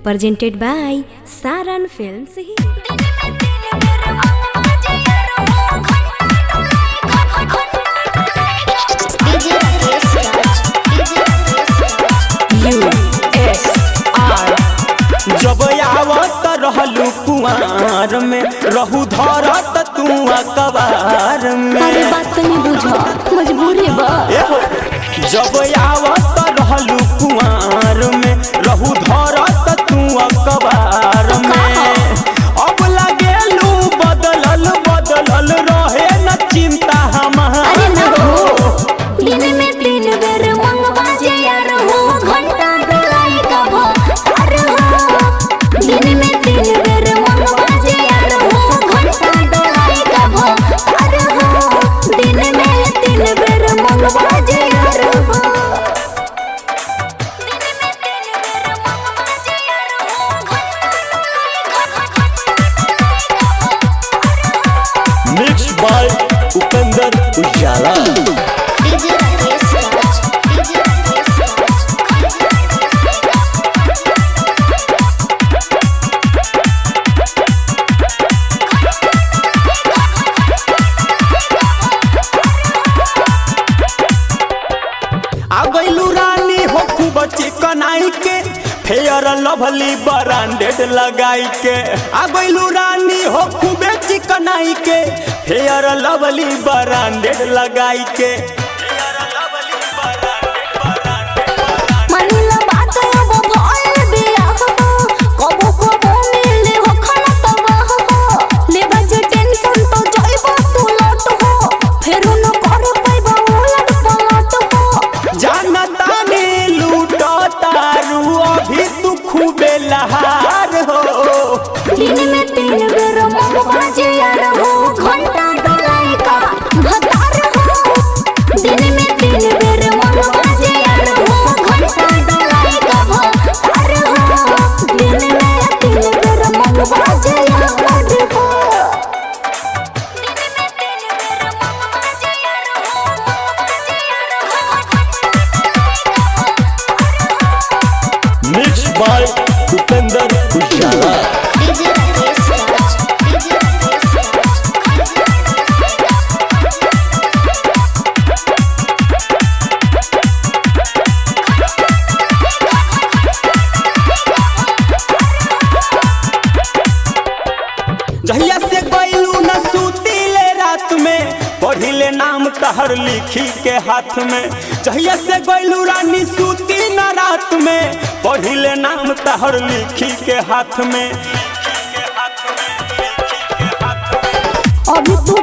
presented by Saran Films. जब आवत रहलू कुआर में रहू धरत तू अकबार में। अरे बात नहीं बुझा मजबूरी बा। जब आवत रहलू कुआर में रहू धरत तू अकबार में। अब लगेलू बदलल बदलल रहे न चिंता हमार। दिन में 3 बेर मंगवा जे यार हो घंटा डोलाई का भार हो। दिन में 3 बेर मंगवा जे यार हो घंटा डोलाई का भार हो। दिन में 3 बेर मंगवा जे यार हो। मिक्स बाय उपेंद्र उजाला। आगैलू रानी हो खूब चिकनाई के फेयर लवली ब्रांडेड लगाई के। आगैलू रानी हो खूबे चिकनाई के फेयर लवली ब्रांडेड लगाई के। मनीला बात अब भइल बिया हो कबो कबो मिले हो खाना तबा हो। लेबा जे टेंशन तो जाइबो तू लट हो फेरो न करे पाइबा उलट पलट हो। जानता ने लूटो तारू अभी तू खूबे लहार हो। दिन में 3 बेर मंगवा जे यार हो घंटा डोलाई का भतार हो। दिन में 3 बेर मंगवा जे यार हो घंटा डोलाई का भतार हो। दिन में 3 बेर मंगवा जे यार हो। मिक्स बाय उपेंद्र उजाला। जहिया से गइलू न सुतीले रात में पढ़िले नाम तहर लिखी के हाथ में। जहिया से गइलू रानी सूती न रात में पढ़िले नाम तहर लिखी के हाथ में। अभी तू